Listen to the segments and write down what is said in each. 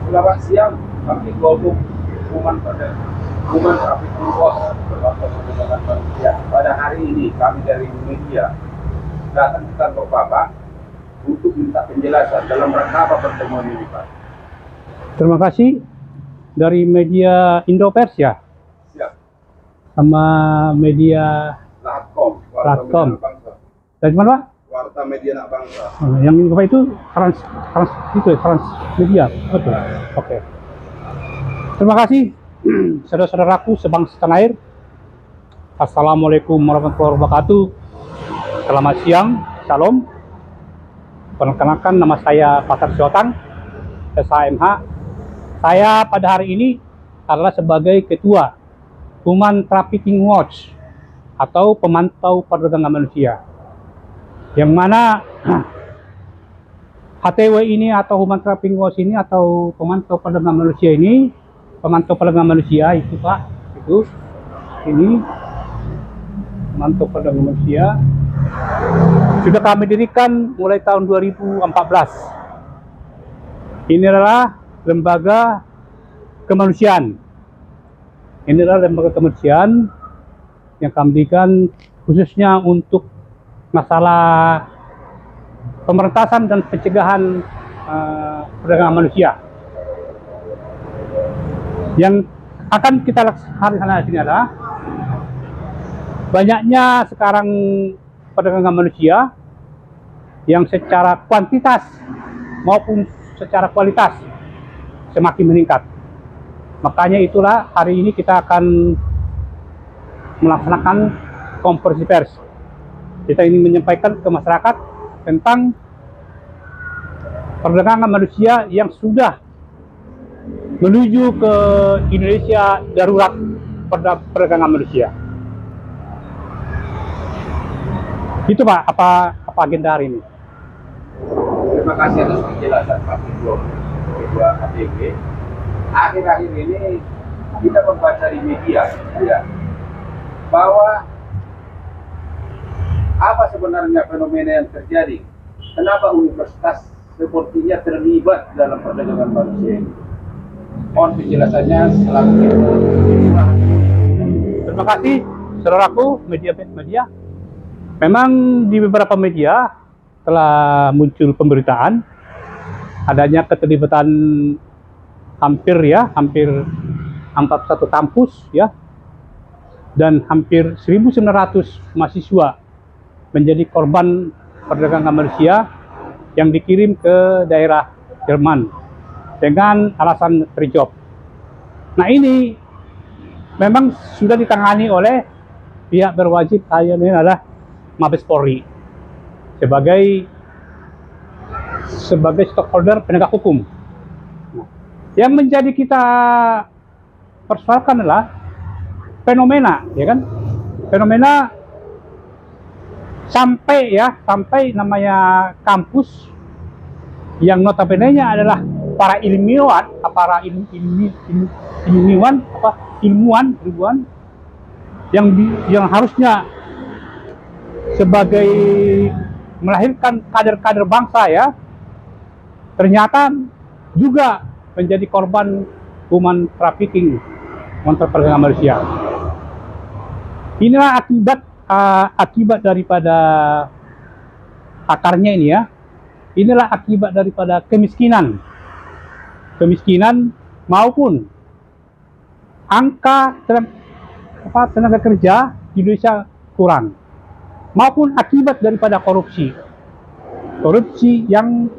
Selamat siang, kami kelompok human trafficking force berbasis perdagangan manusia. Pada hari ini kami dari media datang ke kantor Bapak untuk minta penjelasan dalam rangka apa pertemuan ini, Pak. Terima kasih dari media Indopers ya, Siap. sama media Lahatkom, Warta Lahatkom. Media Anak Bangsa. dari mana Pak? Warta Media Anak Bangsa. Yang apa itu Transmedia, betul. Oke. Terima kasih saudara-saudaraku sebangsa tanah air. Assalamualaikum warahmatullahi wabarakatuh. Selamat siang, shalom. Perkenalkan, nama saya Pasar Syotang, SHMH. Saya pada hari ini adalah sebagai Ketua Human Trafficking Watch atau pemantau perdagangan manusia. Yang mana HTW ini atau Human Trafficking Watch ini atau pemantau perdagangan manusia ini, pemantau perdagangan manusia itu Pak, itu ini pemantau perdagangan manusia sudah kami dirikan mulai tahun 2014. Ini adalah lembaga kemanusiaan. Ini adalah lembaga kemanusiaan yang kami dirikan khususnya untuk masalah pemberantasan dan pencegahan perdagangan manusia. Yang akan kita laksanakan di sini adalah banyaknya sekarang perdagangan manusia yang secara kuantitas maupun secara kualitas semakin meningkat. Makanya itulah hari ini kita akan melaksanakan konferensi pers. Kita ingin menyampaikan ke masyarakat tentang perdagangan manusia yang sudah menuju ke Indonesia darurat perdagangan manusia. Itu Pak, apa agenda hari ini? Terima kasih atas penjelasan Pak Ketua HTW. Akhir-akhir ini kita membaca di media ya, bahwa apa sebenarnya fenomena yang terjadi? Kenapa universitas sepertinya terlibat dalam perdagangan manusia ini? Mohon penjelasannya selanjutnya. Terima kasih saudaraku media. Memang di beberapa media telah muncul pemberitaan adanya keterlibatan hampir 41 kampus ya, dan hampir 1.900 mahasiswa menjadi korban perdagangan manusia yang dikirim ke daerah Jerman dengan alasan free job. Nah, ini memang sudah ditangani oleh pihak berwajib, ini adalah Mabes Polri sebagai stakeholder penegak hukum. Nah, yang menjadi kita persoalkan adalah fenomena, ya kan? Fenomena sampai namanya kampus yang notabene-nya adalah para ilmuwan yang harusnya sebagai melahirkan kader-kader bangsa ya, ternyata juga menjadi korban human trafficking, perdagangan manusia. Inilah akibat daripada akarnya ini ya. Inilah akibat daripada kemiskinan maupun angka tenaga kerja di Indonesia kurang, maupun akibat daripada korupsi yang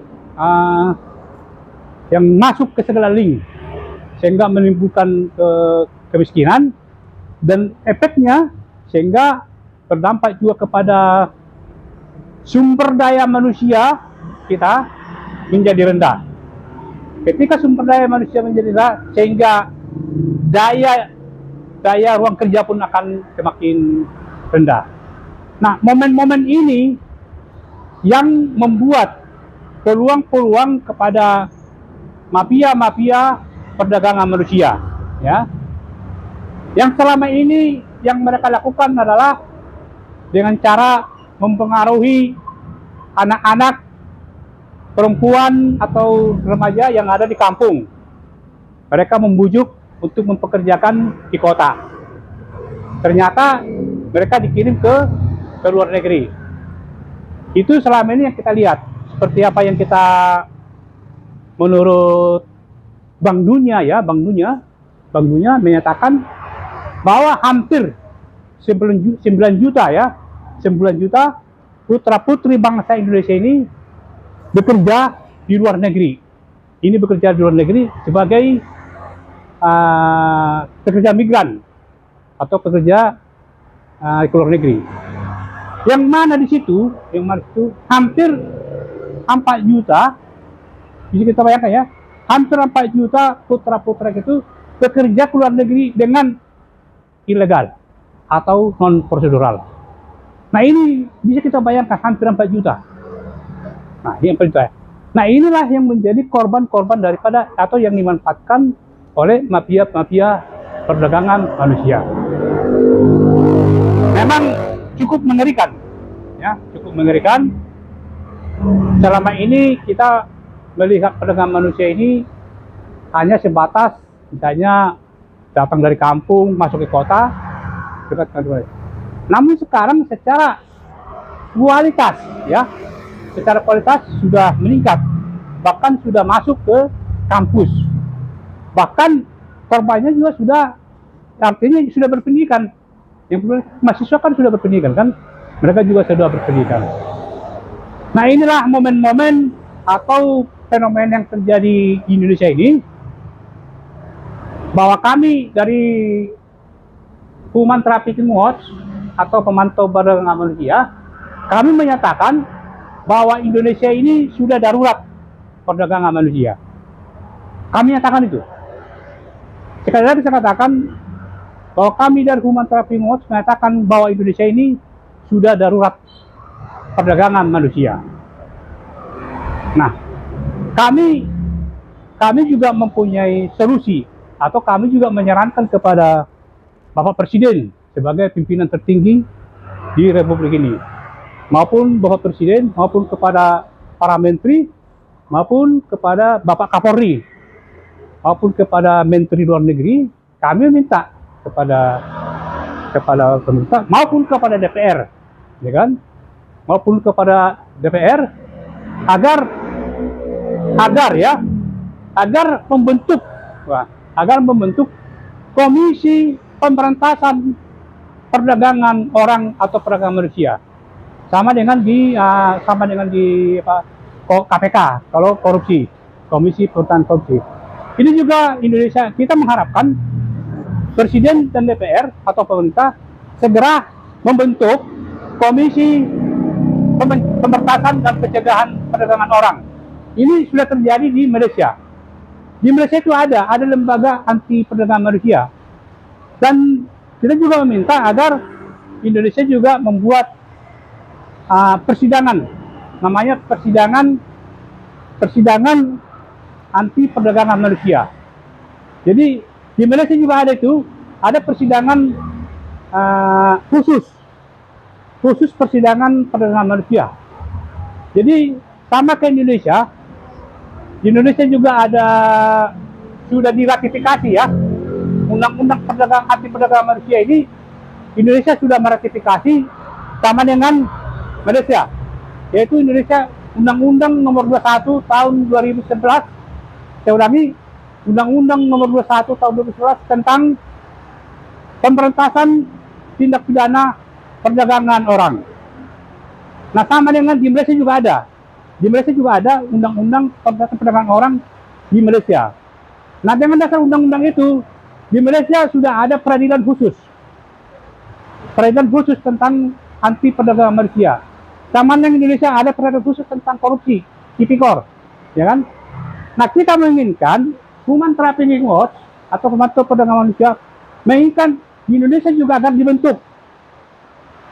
masuk ke segala lini sehingga menimbulkan kemiskinan, dan efeknya sehingga berdampak juga kepada sumber daya manusia kita menjadi rendah. Ketika sumber daya manusia menjadi rendah, sehingga daya ruang kerja pun akan semakin rendah. Nah, momen-momen ini yang membuat peluang-peluang kepada mafia perdagangan manusia ya. Yang selama ini yang mereka lakukan adalah dengan cara mempengaruhi anak-anak perempuan atau remaja yang ada di kampung. Mereka membujuk untuk mempekerjakan di kota. Ternyata mereka dikirim ke luar negeri. Itu selama ini yang kita lihat. Seperti apa yang kita menurut Bank Dunia ya, Bank Dunia menyatakan bahwa hampir 9 juta ya, 9 juta putra-putri bangsa Indonesia ini bekerja di luar negeri. Ini bekerja di luar negeri sebagai pekerja migran atau pekerja ke luar negeri. Yang mana di situ, hampir 4 juta, bisa kita bayangkan ya, hampir 4 juta putra-putra itu bekerja ke luar negeri dengan ilegal atau non prosedural. Nah ini bisa kita bayangkan hampir 4 juta. Nah ini yang pertama. Nah inilah yang menjadi korban-korban daripada atau yang dimanfaatkan oleh mafia-mafia perdagangan manusia. Memang cukup mengerikan, ya, cukup mengerikan. Selama ini kita melihat perdagangan manusia ini hanya sebatas, misalnya datang dari kampung masuk ke kota, namun sekarang secara kualitas, ya, secara kualitas sudah meningkat, bahkan sudah masuk ke kampus. Bahkan korbannya juga sudah, artinya sudah berpendidikan. Yang mahasiswa kan sudah berpendidikan kan, mereka juga sudah berpendidikan. Nah inilah momen-momen atau fenomena yang terjadi di Indonesia ini, bahwa kami dari Human Trafficking Watch atau pemantau perdagangan manusia, kami menyatakan bahwa Indonesia ini sudah darurat perdagangan manusia. Kami nyatakan itu. Sekali lagi saya katakan bahwa kami dari Human Trafficking Watch menyatakan bahwa Indonesia ini sudah darurat perdagangan manusia. Nah, kami juga mempunyai solusi, atau kami juga menyarankan kepada Bapak Presiden sebagai pimpinan tertinggi di Republik ini, maupun Bapak Presiden, maupun kepada para menteri, maupun kepada Bapak Kapolri, maupun kepada Menteri Luar Negeri. Kami minta kepada pemerintah maupun kepada DPR, ya kan, maupun kepada DPR agar membentuk komisi pemberantasan perdagangan orang atau perdagangan manusia, sama dengan di KPK kalau korupsi, komisi pemberantasan korupsi. Ini juga Indonesia, kita mengharapkan Presiden dan DPR atau pemerintah segera membentuk komisi pemberantasan dan pencegahan perdagangan orang. Ini sudah terjadi di Malaysia. Di Malaysia itu ada lembaga anti perdagangan manusia. Dan kita juga meminta agar Indonesia juga membuat persidangan, namanya persidangan anti perdagangan manusia. Jadi di Malaysia juga ada persidangan khusus persidangan perdagangan manusia. Jadi sama ke Indonesia, di Indonesia juga sudah diratifikasi ya, undang-undang anti perdagangan manusia ini. Indonesia sudah meratifikasi sama dengan Malaysia, yaitu Indonesia Undang-Undang Nomor 21 Tahun 2011. Saya ulangi, Undang-Undang Nomor 21 Tahun 2011 tentang pemberantasan tindak pidana perdagangan orang. Nah, sama dengan di Malaysia juga ada. Di Malaysia juga ada Undang-Undang pemberantasan perdagangan orang di Malaysia. Nah, dengan dasar undang-undang itu, di Malaysia sudah ada peradilan khusus tentang anti perdagangan manusia. Sama dengan Indonesia ada peradilan khusus tentang korupsi, Tipikor, ya kan? Nah, kita menginginkan Human Trafficking Watch atau pemantau perdagangan manusia menginginkan di Indonesia juga akan dibentuk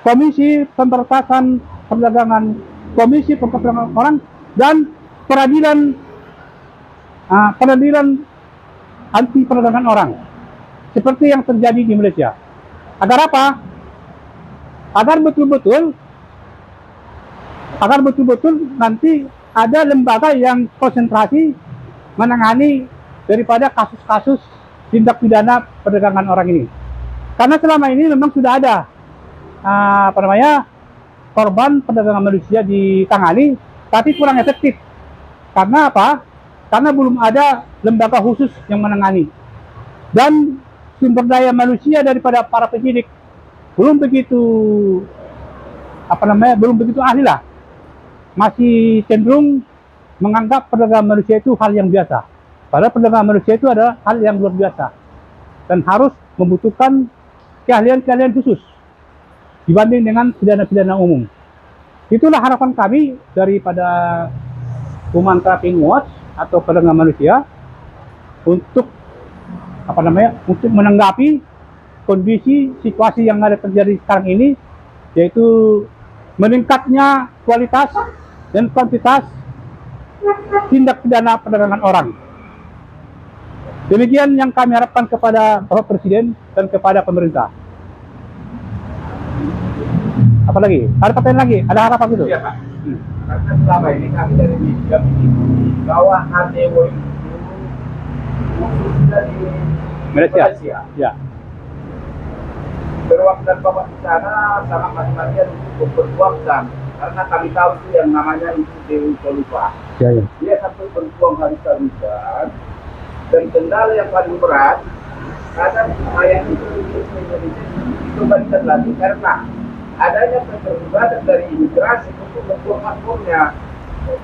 komisi pemberantasan perdagangan, komisi perdagangan orang, dan peradilan anti perdagangan orang, seperti yang terjadi di Malaysia. Agar apa? Agar betul-betul nanti ada lembaga yang konsentrasi menangani daripada kasus-kasus tindak pidana perdagangan orang ini. Karena selama ini memang sudah ada korban perdagangan manusia ditangani, tapi kurang efektif. Karena apa? Karena belum ada lembaga khusus yang menangani. Dan sumber daya manusia daripada para penyidik belum begitu belum begitu ahli lah. Masih cenderung menganggap perdagangan manusia itu hal yang biasa. Padahal perdagangan manusia itu adalah hal yang luar biasa dan harus membutuhkan keahlian-keahlian khusus dibanding dengan pidana-pidana umum. Itulah harapan kami daripada Human Trafficking Watch atau perdagangan manusia untuk untuk menanggapi kondisi situasi yang ada terjadi sekarang ini, yaitu meningkatnya kualitas dan kuantitas tindak pidana perdagangan orang. Demikian yang kami harapkan kepada Bapak Presiden dan kepada pemerintah. Apalagi? Ada pertanyaan lagi? Ada harapan gitu? Iya, Pak. Karena selama ini kami dari media mengikuti bahwa HTW itu khusus dari Malaysia. Ya. Perwakilan Bapak di sana sangat mati-matian untuk memperjuangkan, karena kami tahu itu yang namanya itu Dewi Kolupa. Ya, ya. Dia sampai berjuang habis-habisan, dan kendala yang paling berat kadang saya itu dikembalikan lagi karena adanya keterlibatan dari imigrasi untuk membuang paspornya.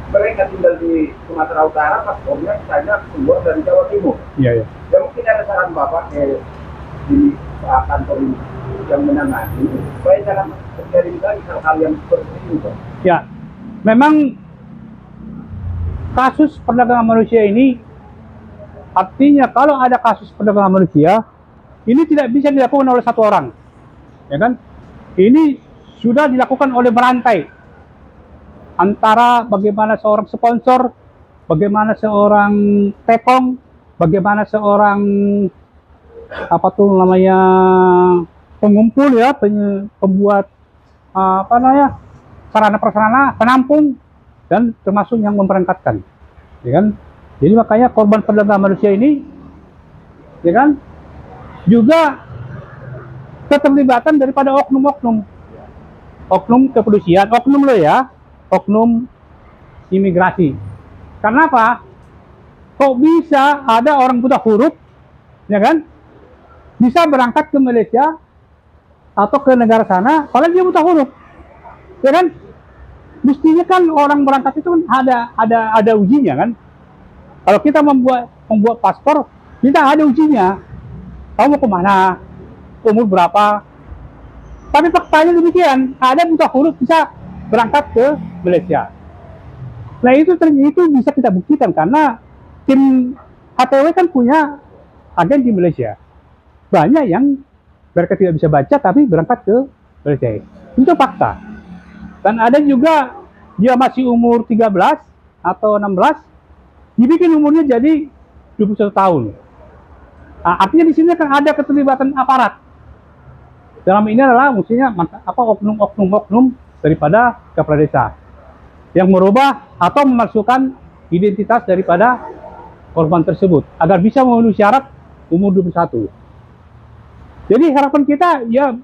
Mereka tinggal di Sumatera Utara, paspornya misalnya keluar dari Jawa Timur. Iya, iya. Ya mungkin ada saran Bapak di kantor yang menangani supaya jangan terjadi lagi hal-hal yang seperti ini, Pak. Ya, memang kasus perdagangan manusia ini artinya kalau ada kasus perdagangan manusia ini tidak bisa dilakukan oleh satu orang, ya kan? Ini sudah dilakukan oleh berantai antara bagaimana seorang sponsor, bagaimana seorang tekong, bagaimana seorang pengumpul ya, pembuat sarana prasarana, penampung, dan termasuk yang memberangkatkan, ya kan? Jadi makanya korban perdagangan manusia ini, ya kan, juga keterlibatan daripada oknum kepolisian, oknum imigrasi. Karena apa? Kok bisa ada orang buta huruf, ya kan, bisa berangkat ke Malaysia atau ke negara sana, kalau dia buta huruf, ya kan? Mestinya kan orang berangkat itu kan ada ujinya kan? Kalau kita membuat paspor, kita ada ujinya. Kamu mau kemana? Umur berapa? Tapi faktanya demikian, ada buta huruf bisa berangkat ke Malaysia. Nah itu bisa kita buktikan karena tim HTW kan punya agen di Malaysia. Banyak yang mereka tidak bisa baca tapi berangkat ke Malaysia. Itu fakta. Dan ada juga dia masih umur 13 atau 16, dibikin umurnya jadi 21 tahun. Nah, artinya di sini kan ada keterlibatan aparat. Dalam ini adalah mestinya oknum daripada kepala desa yang merubah atau memasukkan identitas daripada korban tersebut agar bisa memenuhi syarat umur 21. Jadi harapan kita ya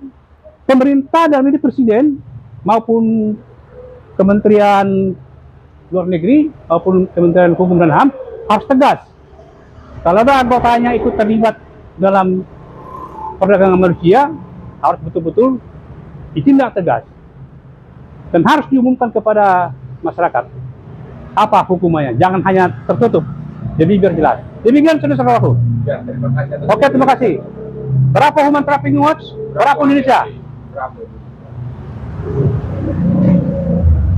pemerintah dalam ini presiden maupun Kementerian Luar Negeri maupun Kementerian Hukum dan HAM harus tegas. Kalau ada anggotanya ikut terlibat dalam perdagangan manusia, harus betul-betul ditindak tegas dan harus diumumkan kepada masyarakat apa hukumannya. Jangan hanya tertutup. Jadi biar jelas. Demikian saudara-saudaraku. Ya, terima kasih. Oke, terima kasih. Berapa Human Trafficking Watch? Berapa Indonesia? Berapa?